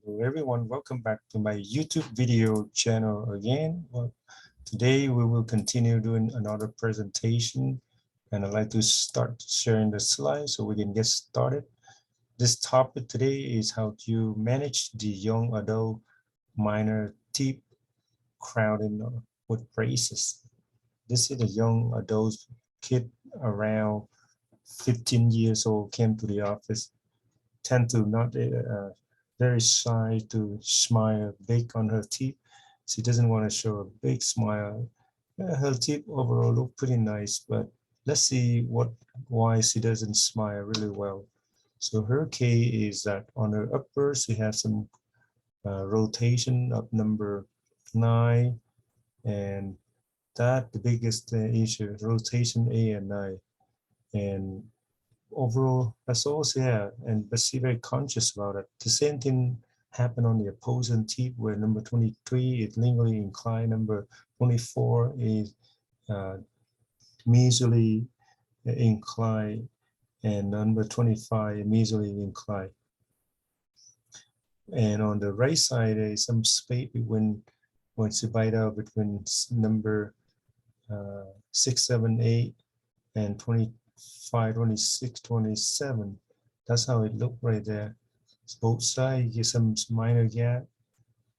Hello everyone, welcome back to my YouTube video channel again. Well, today we will continue doing another presentation, and I'd like to start sharing the slides so we can get started. This topic today is how to manage the young adult minor teeth crowding with braces. This is a young adult kid around 15 years old came to the office, tend to not very shy to smile big on her teeth. She doesn't want to show a big smile. Her teeth overall look pretty nice, but let's see why she doesn't smile really well. So her case is that on her upper she has some rotation of number 9, and that the biggest issue, rotation A and 9. And overall, that's all she had, and but she very conscious about it. The same thing happened on the opposing teeth, where number 23 is linearly inclined, number 24 is uh, mesially inclined, and number 25 mesially inclined. And on the right side, there is some space when she bite out between number 6, 7, 8, and 25, 26, 27. That's how it looked right there. Both sides get some minor gap.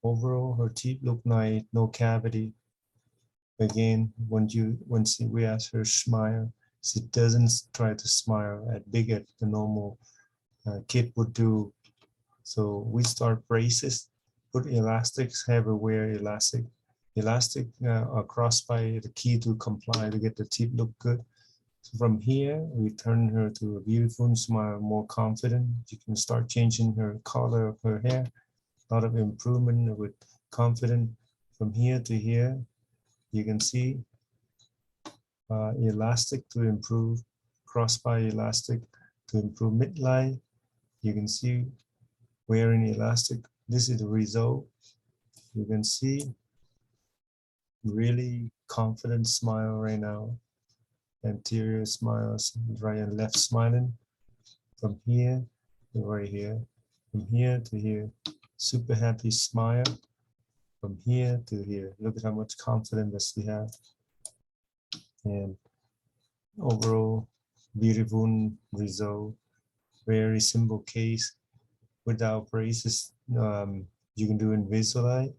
Overall, her teeth look nice, no cavity. Again, when we ask her smile, she doesn't try to smile as big as the normal kid would do. So we start braces, put elastics, have her wear elastic. Elastic are crossed by the key to comply to get the teeth look good. So from here, we turn her to a beautiful smile, more confident. You can start changing her color of her hair. A lot of improvement with confidence. From here to here, you can see elastic to improve, cross by elastic to improve midline. You can see wearing elastic. This is the result. You can see really confident smile right now. Anterior smiles, right and left smiling. From here to right here, from here to here, super happy smile. From here to here, look at how much confidence we have. And overall, beautiful result. Very simple case. Without braces, you can do Invisalign,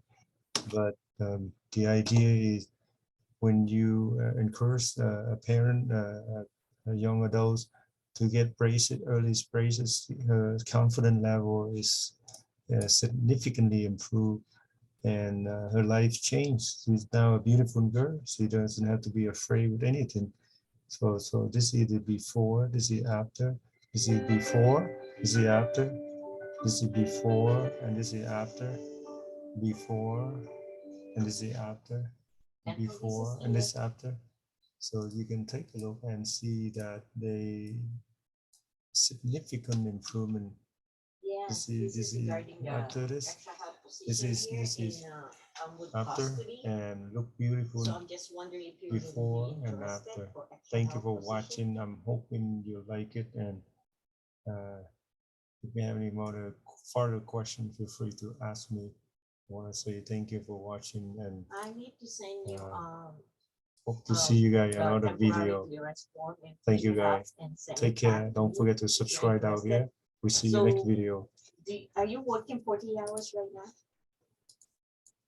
but the idea is when you encourage a parent, a young adults to get braces, early braces, her confidence level is significantly improved, and her life changed. She's now a beautiful girl. She doesn't have to be afraid with anything. So this is the before, this is after, this is before, this is after, this is before, and this is after, before, and this is after, before, and this after. So you can take a look and see that the significant improvement. This is after this. This is after, and look beautiful before and after. Thank you for watching. I'm hoping you like it, and if you have any more further questions, feel free to ask me. I want to say thank you for watching, and I need to send you hope to see you guys in another video. Thank you guys. Take care. Don't forget to subscribe out here. We see you next video. Are you working 40 hours right now?